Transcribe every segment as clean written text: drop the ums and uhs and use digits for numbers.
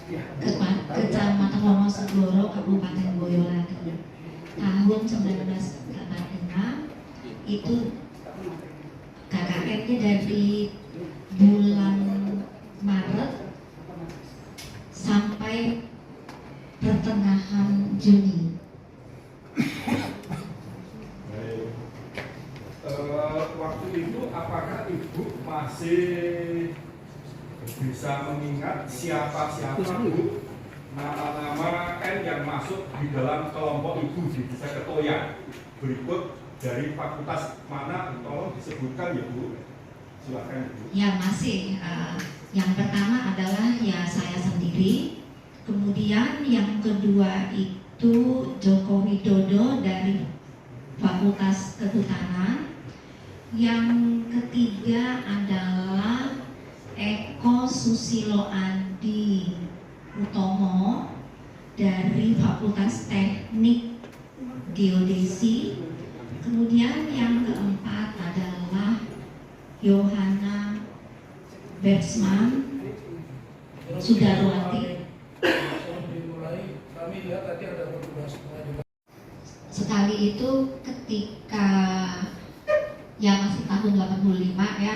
Kecamatan Wonosegoro, Kabupaten Boyolali. Tahun 1946 itu KKN-nya dari bulan Maret sampai pertengahan Juni. Waktu itu apakah Ibu masih bisa mengingat siapa-siapa Bu nama-nama N yang masuk di dalam kelompok Ibu di Desa Ketoyan? Berikut dari fakultas mana, tolong disebutkan ya Bu. Silakan Bu. Ya masih. Yang pertama adalah ya saya sendiri. Kemudian yang kedua itu Joko Widodo dari Fakultas Kehutanan. Yang ketiga adalah Eko Susilo Andi Utomo dari Fakultas Teknik Geodesi. Kemudian yang keempat adalah Yohana Bertsman Sudarwati. Sekali itu ketika ya masih tahun 85 ya,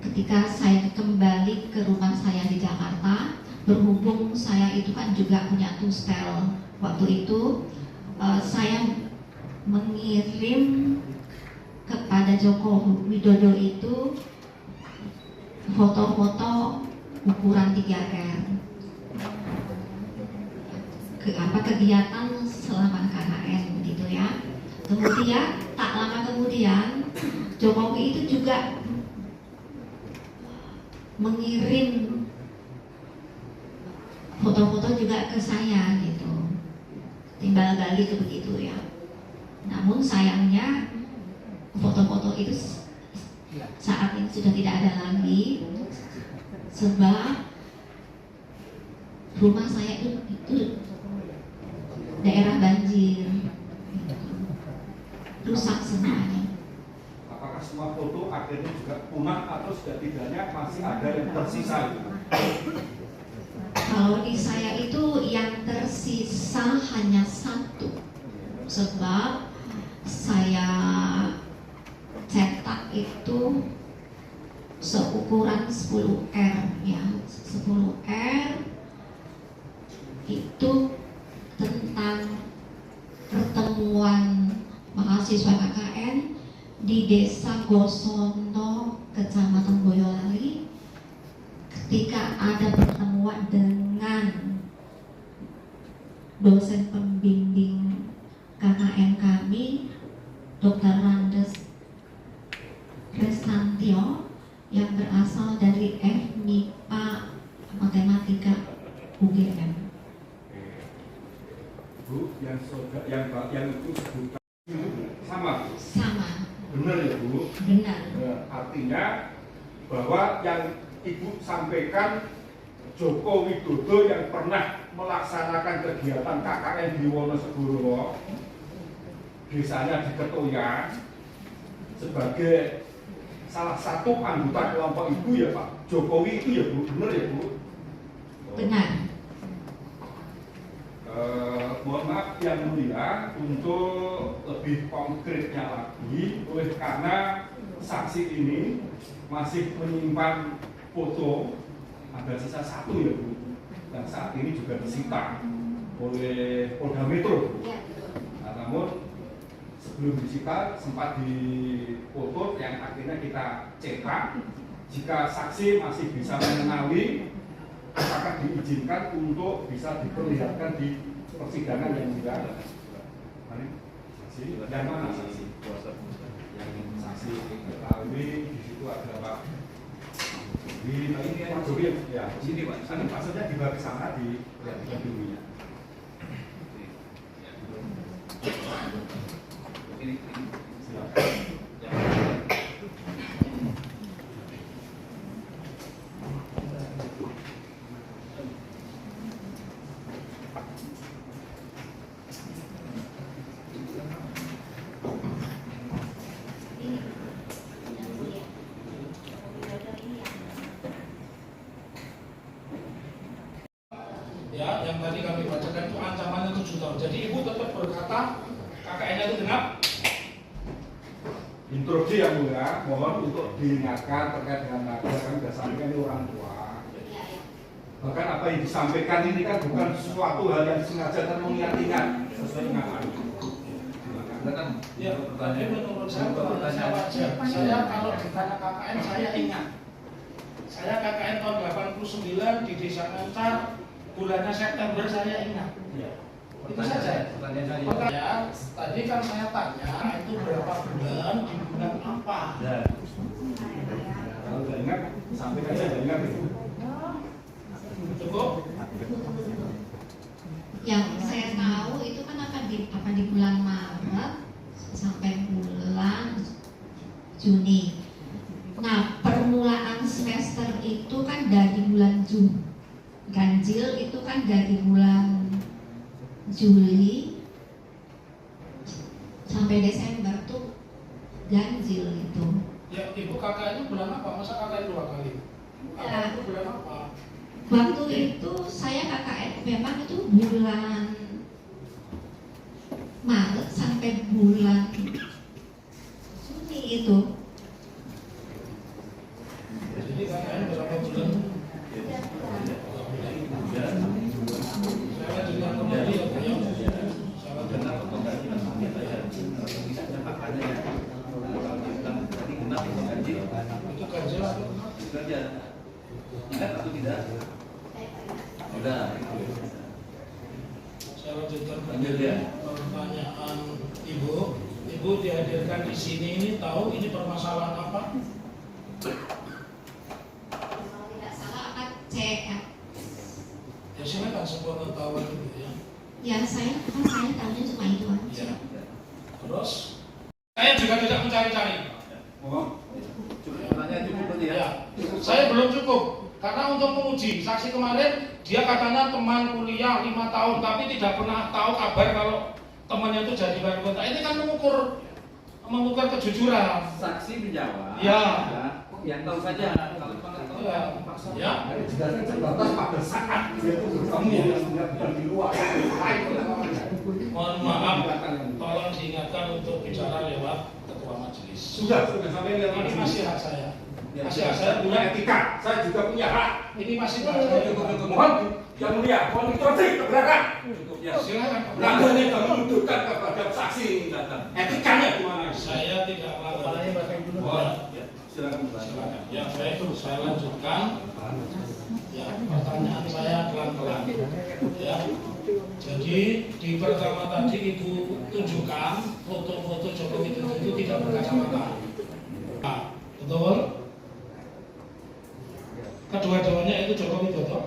ketika saya kembali ke rumah saya di Jakarta, berhubung saya itu kan juga punya tustel. Waktu itu saya mengirim kepada Joko Widodo itu foto-foto ukuran 3R kegiatan selama KKN begitu ya. Kemudian tak lama kemudian Jokowi itu juga mengirim foto-foto juga ke saya gitu, timbal balik begitu ya. Namun sayangnya foto-foto itu saat ini sudah tidak ada lagi, sebab rumah saya itu daerah banjir, rusak semuanya. Apakah semua foto akhirnya juga punah atau setidaknya masih ada yang tersisa itu? Kalau di saya itu yang tersisa hanya satu, sebab saya cetak itu seukuran 10R ya, 10R itu tentang pertemuan mahasiswa KKN di Desa Gosono, Kecamatan Boyolali, ketika ada pertemuan dengan dosen pembimbing KKN kami, Dr. Randes Restantio, yang berasal dari FMIPA Matematika UGM. Bu, yang itu sebutan sama? Sama. Benar ya Bu? Benar. Artinya bahwa yang Ibu sampaikan Joko Widodo yang pernah melaksanakan kegiatan KKN di Wonosegoro, desanya di Ketoyan, sebagai salah satu anggota kelompok Ibu ya Pak Jokowi itu ya Bu, benar ya Bu? Benar. Mohon maaf yang mulia, untuk lebih konkretnya lagi, oleh karena saksi ini masih menyimpan foto, ada sisa satu ya Bu, yang saat ini juga disita oleh Polda Metro. Nah, namun sebelum disita sempat dipoto yang akhirnya kita cetak. Jika saksi masih bisa mengenali, apakah diizinkan untuk bisa diperlihatkan di persidangan yang sudah ada? Saksi, yang mana saksi? Yang saksi ketahui di situ ada Pak. Di ini Pak Jokowi ya, di sini Pak. Ini maksudnya di bawah sana di dulunya. Ini silakan. ya, yang tadi kami bacakan itu ancamannya 7 tahun. Jadi ibu tetap berkata KKN-nya itu genap. Instruksi yang mulia, mohon untuk diingatkan terkait dengan naga kan sudah sampaikan ini orang tua. Bahkan apa yang disampaikan ini kan bukan sesuatu hal yang sengaja dan mengingat-ingat sesuai ingatan. Ya, tapi menurut saya wajar. Saya kalau ditanya KKN saya ingat. Saya KKN tahun 89 di Desa Ngancar, bulannya September saya ingat. Itu saja. Pertanyaan saya, tadi kan saya tanya itu berapa bulan, di bulan apa? Kalau tidak ingat, sampaikan saja ingat itu. Cukup? Yang saya tahu itu kan akan di bulan Maret sampai bulan Juni. Nah, permulaan semester itu kan dari bulan Juni. Ganjil itu kan dari bulan Juli sampai Desember tuh ganjil itu. Ya, ibu KKN-nya bulan apa? Masa KKN 2 kali? KKN itu bulan apa? Waktu itu saya KKN memang itu bulan Maret sampai bulan Juni itu. Jadi KKN berapa bulan? Saya lanjutkan kembali ya Bu ya. Saya lanjutkan. Itu ganjil atau Ingat atau tidak? Sudah. saya lanjutkan Lanjut ya. pertanyaan Ibu. Ibu dihadirkan di sini ini tahu ini permasalahan apa? Kalau tidak salah akan CF. Ya silakan sebuah pengetahuan itu ya. Ya saya tahunya cuma itu Ya. aja. Terus saya juga tidak mencari-cari. Mohon. Pertanyaan cukup berarti ya? Ya, saya belum cukup karena untuk menguji saksi kemarin dia katanya teman kuliah 5 tahun tapi tidak pernah tahu kabar kalau temannya itu jadi wali kota. Ini kan mengukur kejujuran. Saksi menjawab. Ya. Yang tahu saja. Kalau pengetahuan Ya. Ya. Jelaskan terbatas pada saat dia itu bertemu yang bukan di luar. Mohon maaf, tolong diingatkan untuk bicara lewat ketua majelis. Sudah sampai lihat Ini masih hak saya. Ya, Masih hak saya saya punya punya. etika, saya juga punya hak. Ini masih hak saya. Mohon yang mulia, mohon ditotik ke belakang. cukup ya. Silakan. Anda ini kamu menuduhkan kepada saksi ini datang. Etikanya gimana? Saya tidak melanggar. Mohon, silakan. Silakan. Ya baik, saya lanjutkan. Ya, pertanyaan saya pelan-pelan. Ya. Jadi di pertama tadi Ibu tunjukkan foto-foto Jokowi itu tidak berkacamata. Nah, betul? Kedua-duanya itu Jokowi Widodo.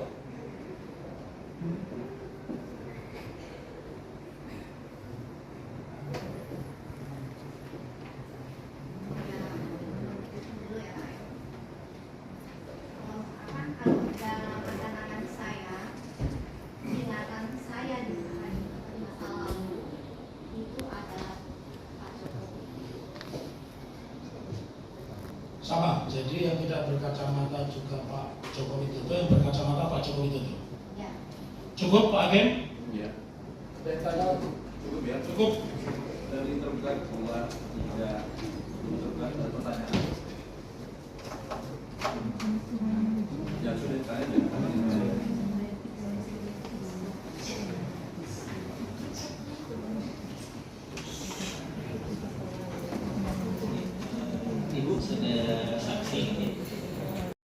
Kalau dalam pandangan saya, ingatan saya di masa lalu itu adalah Pak Jokowi. Sama, jadi yang tidak berkacamata juga Pak Jokowi Widodo, yang berkacamata Pak Jokowi Widodo. Ya. Cukup Pak Hakim? Ya. Cukup ya. Cukup. Dari terbuka 2, 3, terbuka ada pertanyaan. Yang sudah ditanya jangan. Ibu sudah saksi ini